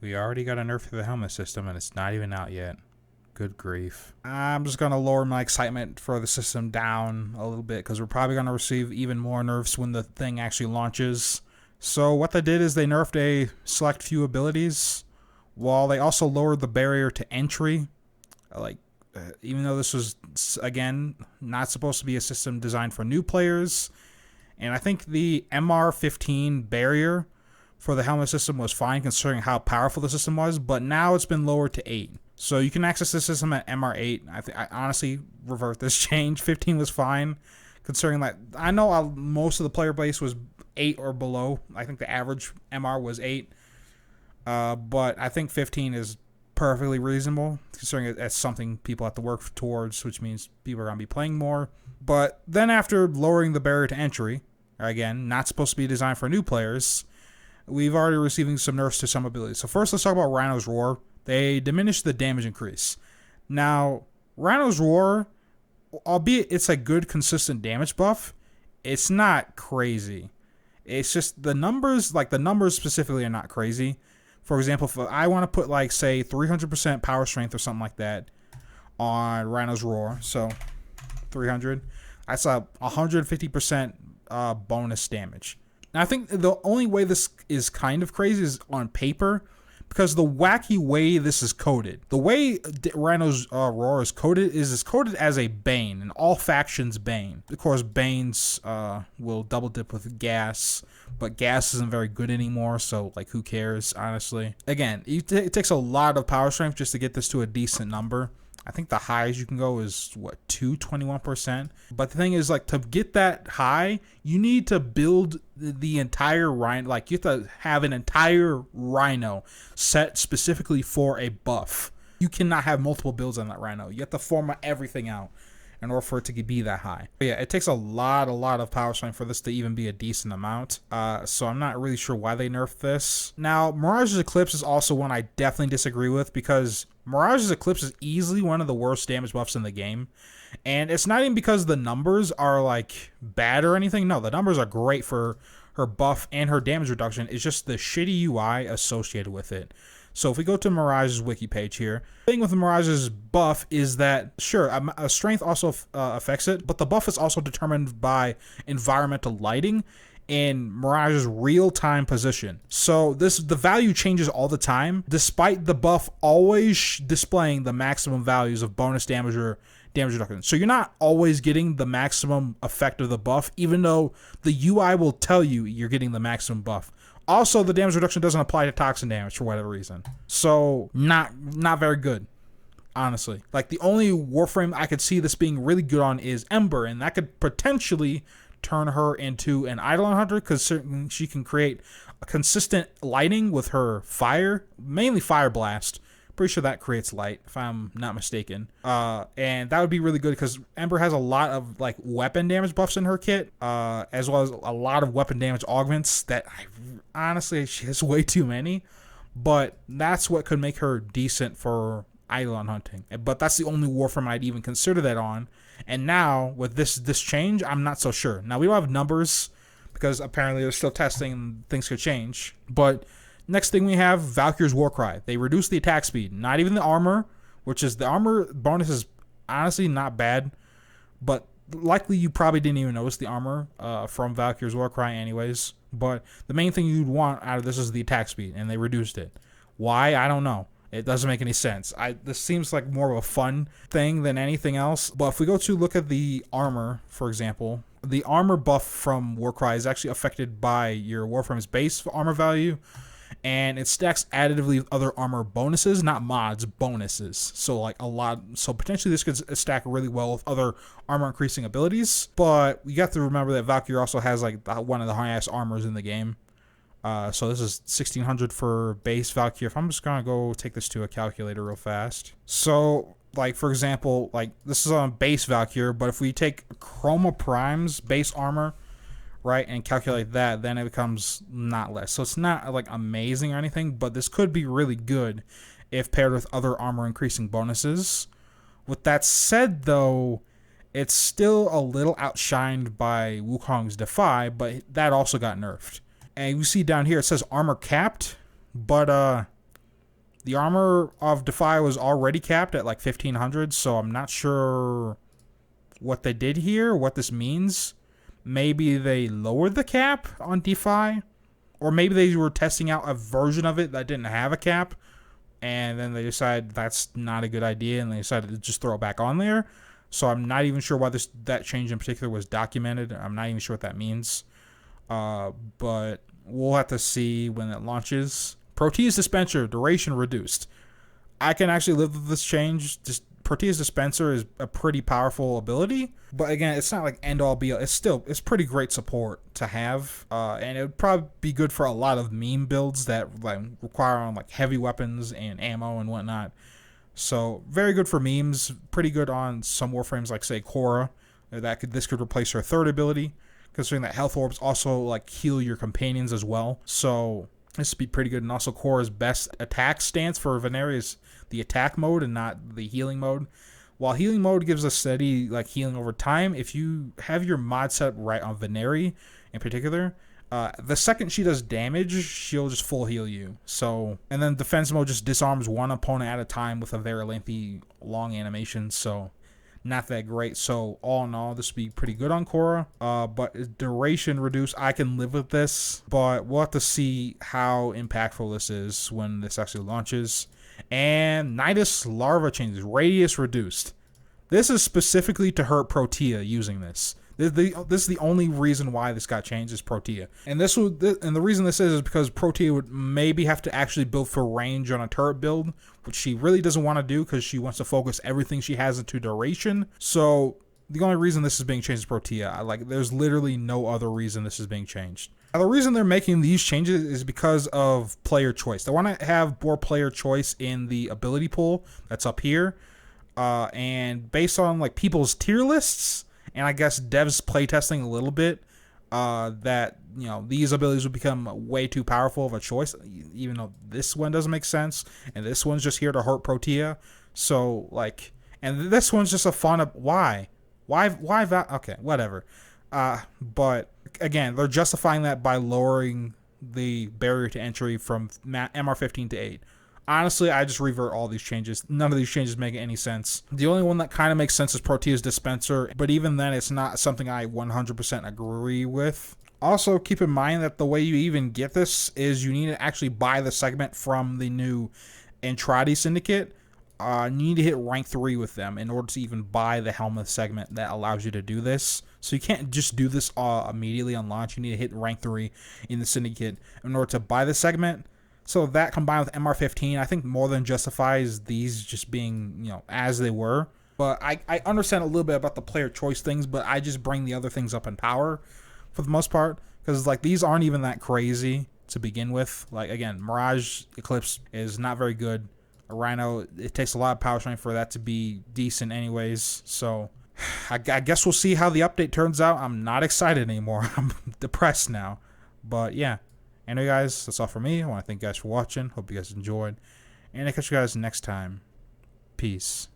We already got a nerf to the helmet system and it's not even out yet. Good grief. I'm just going to lower my excitement for the system down a little bit because we're probably going to receive even more nerfs when the thing actually launches. So what they did is they nerfed a select few abilities while they also lowered the barrier to entry. Even though this was, again, not supposed to be a system designed for new players. And I think the MR15 barrier for the helmet system was fine considering how powerful the system was, but now it's been lowered to 8. So you can access the system at MR8. I honestly revert this change. 15 was fine considering that I know most of the player base was 8 or below. I think the average MR was 8. But I think 15 is perfectly reasonable considering it's something people have to work towards, which means people are going to be playing more. But then after lowering the barrier to entry, again, not supposed to be designed for new players, we've already receiving some nerfs to some abilities. So first, let's talk about Rhino's Roar. They diminished the damage increase. Now, Rhino's Roar, albeit it's a good, consistent damage buff, it's not crazy. It's just the numbers specifically are not crazy. For example, if I want to put, like, say, 300% power strength or something like that on Rhino's Roar, so 300, that's a 150% bonus damage. Now, I think the only way this is kind of crazy is on paper, because the wacky way this is coded. The way Rhino's Roar is coded is coded as a Bane, an all factions Bane. Of course, Banes will double dip with gas, but gas isn't very good anymore, so like who cares, honestly. Again, it takes a lot of power strength just to get this to a decent number. I think the highest you can go is, 221%? But the thing is, like, to get that high, you need to build the entire Rhino. Like, you have to have an entire Rhino set specifically for a buff. You cannot have multiple builds on that Rhino. You have to format everything out in order for it to be that high. But yeah, it takes a lot of power strength for this to even be a decent amount. So I'm not really sure why they nerfed this. Now, Mirage's Eclipse is also one I definitely disagree with because Mirage's Eclipse is easily one of the worst damage buffs in the game. And it's not even because the numbers are like bad or anything. No, the numbers are great for her buff and her damage reduction. It's just the shitty UI associated with it. So if we go to Mirage's wiki page here, the thing with Mirage's buff is that, sure, a strength also affects it, but the buff is also determined by environmental lighting and Mirage's real-time position. So the value changes all the time, despite the buff always displaying the maximum values of bonus damage or damage reduction. So you're not always getting the maximum effect of the buff, even though the UI will tell you you're getting the maximum buff. Also, the damage reduction doesn't apply to toxin damage for whatever reason. So, not very good, honestly. Like, the only Warframe I could see this being really good on is Ember, and that could potentially turn her into an Eidolon Hunter, because she can create a consistent lighting with her fire, mainly Fire Blast. Pretty sure that creates light, if I'm not mistaken. And that would be really good because Ember has a lot of like weapon damage buffs in her kit, as well as a lot of weapon damage augments that honestly, she has way too many. But that's what could make her decent for Eidolon hunting. But that's the only Warframe I'd even consider that on. And now, with this change, I'm not so sure. Now, we don't have numbers because apparently they're still testing and things could change. But next thing we have, Valkyr's Warcry. They reduced the attack speed, not even the armor, which is the armor bonus is honestly not bad, but likely you probably didn't even notice the armor from Valkyr's Warcry anyways. But the main thing you'd want out of this is the attack speed, and they reduced it. Why? I don't know. It doesn't make any sense. This seems like more of a fun thing than anything else. But if we go to look at the armor, for example, the armor buff from Warcry is actually affected by your Warframe's base armor value, and it stacks additively with other armor bonuses, not mods, bonuses. So like so potentially this could stack really well with other armor increasing abilities. But you have to remember that Valkyr also has like one of the highest armors in the game. So this is 1600 for base Valkyr. If I'm just gonna go take this to a calculator real fast. So like for example, like this is on base Valkyr, but if we take Chroma Prime's base armor, right, and calculate that, then it becomes not less. So it's not like amazing or anything, but this could be really good if paired with other armor increasing bonuses. With that said though, it's still a little outshined by Wukong's Defy, but that also got nerfed. And you see down here it says armor capped, but The armor of Defy was already capped at like 1500, so I'm not sure what they did here, what this means. Maybe they lowered the cap on Defy, or maybe they were testing out a version of it that didn't have a cap, and then they decided that's not a good idea, and they decided to just throw it back on there. So I'm not even sure why that change in particular was documented. I'm not even sure what that means. But we'll have to see when it launches. Protea's Dispenser, duration reduced. I can actually live with this change. Just Protea's Dispenser is a pretty powerful ability, but again, it's not like end all be all. It's pretty great support to have, and it would probably be good for a lot of meme builds that like require like heavy weapons and ammo and whatnot. So very good for memes. Pretty good on some Warframes like say Korra. This could replace her third ability, considering that health orbs also like heal your companions as well. So this would be pretty good. And also Korra's best attack stance for Veneri is the attack mode and not the healing mode. While healing mode gives a steady like healing over time, if you have your mod set right on Veneri in particular, the second she does damage, she'll just full heal you. So, and then defense mode just disarms one opponent at a time with a very lengthy long animation. So not that great. So all in all, this would be pretty good on Korra. But duration reduced, I can live with this, but we'll have to see how impactful this is when this actually launches. And Nidus larva changes, radius reduced. This is specifically to hurt Protea using this. This is the only reason why this got changed is Protea. And the reason this is because Protea would maybe have to actually build for range on a turret build, which she really doesn't want to do because she wants to focus everything she has into duration. So the only reason this is being changed is Protea. There's literally no other reason this is being changed. Now, the reason they're making these changes is because of player choice. They want to have more player choice in the ability pool that's up here. And based on like people's tier lists, and I guess devs playtesting a little bit, that these abilities would become way too powerful of a choice, even though this one doesn't make sense, and this one's just here to hurt Protea. So like, and this one's just a fun why okay, whatever. But again, they're justifying that by lowering the barrier to entry from MR15 to 8. Honestly, I just revert all these changes. None of these changes make any sense. The only one that kind of makes sense is Protea's Dispenser, but even then, it's not something I 100% agree with. Also, keep in mind that the way you even get this is you need to actually buy the segment from the new Entrati Syndicate. You need to hit rank 3 with them in order to even buy the Helminth segment that allows you to do this. So you can't just do this immediately on launch. You need to hit rank 3 in the Syndicate in order to buy the segment. So that combined with MR15, I think more than justifies these just being, as they were. But I understand a little bit about the player choice things, but I just bring the other things up in power for the most part. Because, these aren't even that crazy to begin with. Again, Mirage Eclipse is not very good. A Rhino, it takes a lot of power strength for that to be decent anyways. So, I guess we'll see how the update turns out. I'm not excited anymore. I'm depressed now. But, yeah. Anyway, guys, that's all for me. I want to thank you guys for watching. Hope you guys enjoyed. And I'll catch you guys next time. Peace.